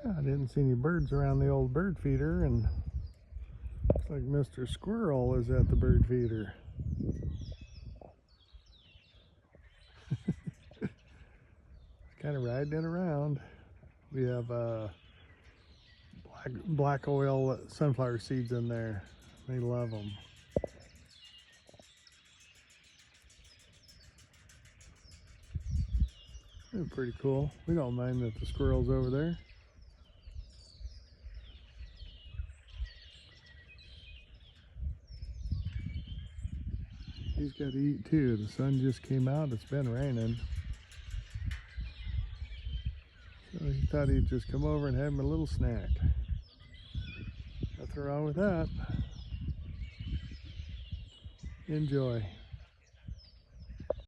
I didn't see any birds around the old bird feeder, and looks like Mr. Squirrel is at the bird feeder. Kind of riding it around. We have black oil sunflower seeds in there. They love them. They're pretty cool. We don't mind that the squirrel's over there. He's got to eat too. The sun just came out. It's been raining. So he thought he'd just come over and have him a little snack. Nothing wrong with that. Enjoy.